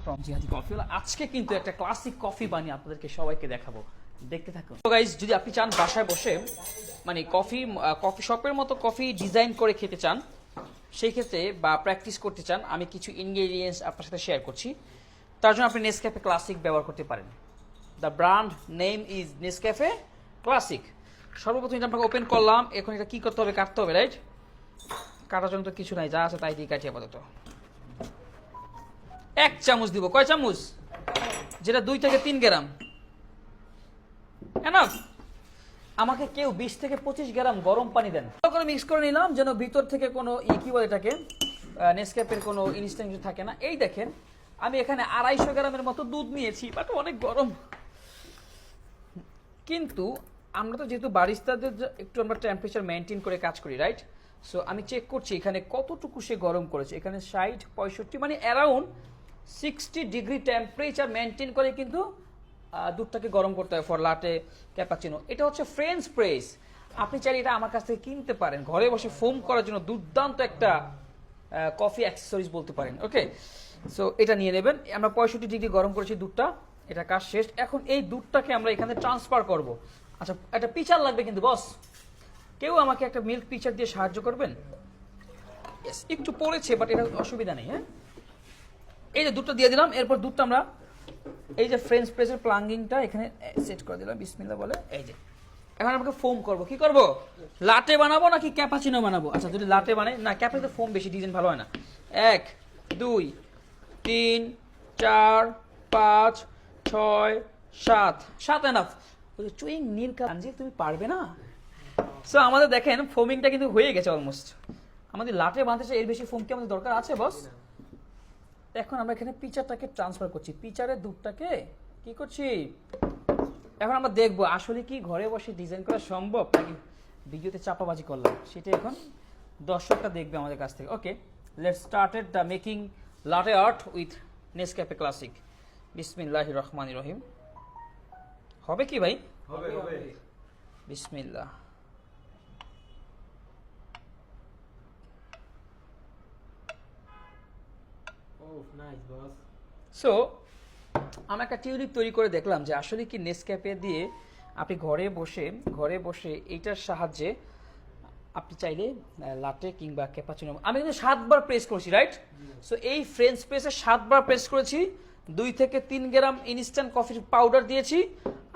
From জিহাদি coffee. আজকে কিন্তু একটা ক্লাসিক কফি বানিয়ে আপনাদেরকে সবাইকে দেখাবো, দেখতে থাকুন। তো গাইস, যদি আপনি চান বাসায় বসে মানে কফি শপের মতো কফি ডিজাইন করে খেতে চান, সেই ক্ষেত্রে বা প্র্যাকটিস করতে চান, আমি কিছু ইনগ্রেডিয়েন্টস আপনার সাথে শেয়ার করছি। তার জন্য আপনি নেসক্যাফে ক্লাসিক ব্যবহার করতে পারেন। The brand name is Nescafe classic. সর্বপ্রথম এটা আপনাকে ওপেন করলাম। এখন এটা কি করতে হবে? কাটতে হবে, রাইট? কাটার জন্য তো কিছু নাই, যা আছে তাই দিয়ে কাটি আপাতত। 1 চামচ দিব। কয় চামচ? যেটা 2 থেকে 3 গ্রাম। এনাফ। আমাকে কেউ 20 থেকে 25 গ্রাম গরম পানি দেন। করে মিক্স করে নিলাম, যেন ভিতর থেকে কোনো কি বলে এটাকে, নেসক্যাফের কোনো ইনস্ট্যান্ট কিছু থাকে না। এই দেখেন, আমি এখানে 250 গ্রামের মতো দুধ নিয়েছি, বাট অনেক গরম। কিন্তু আমরা তো যেহেতু বারিস্তাদের একটু আমরা টেম্পারেচার মেনটেন করে কাজ করি, রাইট? সো আমি চেক করছি এখানে কতটুকু সে গরম করেছে। এখানে 60, 65 মানে অ্যারাউন্ড 60 ডিগ্রি টেম্পারেচার মেনটেন করে কিন্তু দুধটাকে গরম করতে হয় ফর লাটে ক্যাপাচিনো। এটা হচ্ছে ফ্রেঞ্চ প্রেস। আপনি চাইলে এটা আমার কাছ থেকে কিনতে পারেন, ঘরে বসে ফোম করার জন্য দুর্দান্ত একটা কফি অ্যাক্সেসরিজ বলতে পারেন। ওকে, সো এটা নিয়ে নেবেন। আমরা 65 ডিগ্রি গরম করেছি দুধটা, এটা কাজ শেষ। এখন এই দুধটাকে আমরা এখানে ট্রান্সফার করব। আচ্ছা, একটা পিচার লাগবে কিন্তু বস, কেউ আমাকে একটা মিল্ক পিচার দিয়ে সাহায্য করবেন? একটু পড়েছে, বাট এটা অসুবিধা নেই। হ্যাঁ, এই যে দুধটা দিয়ে দিলাম। এরপর দুধটা আমরা এই যে ফ্রেঞ্চ প্রেসের প্লাঙ্গিংটা এখানে সেট করে দিলাম, বিসমিল্লাহ বলে। এই যে এখন আমাকে ফোম করব। কি করব? লাটে বানাবো নাকি ক্যাপাচিনো বানাবো? আচ্ছা, যদি লাটে বানাই, না ক্যাপাচিনো ফোম বেশি ডিজাইন ভালো হয় না। 1, 2, 3, 4, 5, 6, 7 এনাফ। ওই যে চুইং নীল কাঞ্জি, তুমি পারবে না? সো আমাদের দেখেন ফোমিংটা কিন্তু হয়ে গেছে অলমোস্ট। আমাদের লাটে বানাতে এর বেশি ফোম কি আমাদের দরকার আছে বস? এখন আমরা এখানে পিচারটাকে ট্রান্সফার করছি, পিচারের দুধটাকে কি করছি। এখন আমরা দেখবো আসলে কি ঘরে বসে ডিজাইন করা সম্ভব নাকি ভিডিওতে চাপাবাজি করলাম, সেটা এখন দর্শকরা দেখবে আমাদের কাছ থেকে। Okay, let's started the making latte art with Nescafe classic. বিসমিল্লাহির রহমানির রহিম। হবে কি ভাই? হবে হবে। বিসমিল্লাহ। সো আমি একটা টিউলিপ তৈরি করে দেখলাম যে আসলে কি নেসক্যাফে দিয়ে আপনি ঘরে বসে এইটার সাহায্যে আপনি চাইলে লাটে কিংবা ক্যাপাচিনো। আমি কিন্তু 7 বার প্রেস করেছি, রাইট? সো এই ফ্রেঞ্চ প্রেসে 7 বার প্রেস করেছি। 2 থেকে 3 গ্রাম ইনস্ট্যান্ট কফির পাউডার দিয়েছি,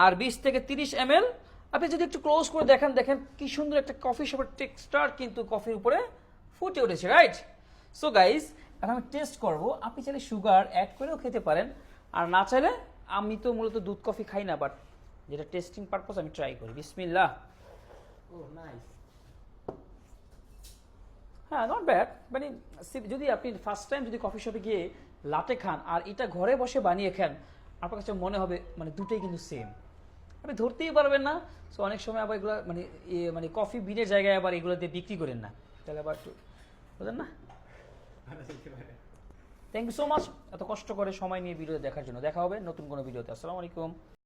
আর 20 থেকে 30 ml। আপনি যদি একটু ক্লোজ করে দেখেন কি সুন্দর একটা কফি শপের টেক্সচার কিন্তু কফির উপরে ফুটে উঠেছে, রাইট? সো গাইজ, এখন আমি টেস্ট করব। আপনি চাইলে সুগার অ্যাড করেও খেতে পারেন, আর না চাইলে, আমি তো মূলত দুধ কফি খাই না, বাট যেটা টেস্টিং পারপাস আমি ট্রাই করি। বিসমিল্লাহ। ও নাইস। হ্যাঁ, নট ব্যাড। মানে যদি আপনি ফার্স্ট টাইম যদি কফি শপে গিয়ে লাটে খান আর এটা ঘরে বসে বানিয়ে খান, আপনার কাছে মনে হবে মানে দুটোই কিন্তু সেম, আপনি ধরতেই পারবেন না। সো অনেক সময় আবার এগুলো মানে কফি বিনের জায়গায় আবার এগুলো দিয়ে বিক্রি করেন না, তাহলে আবার একটু বুঝলেন না। থ্যাংক ইউ সো মাচ এত কষ্ট করে সময় নিয়ে ভিডিও দেখার জন্য। দেখা হবে নতুন কোনো ভিডিওতে। আসসালামু আলাইকুম।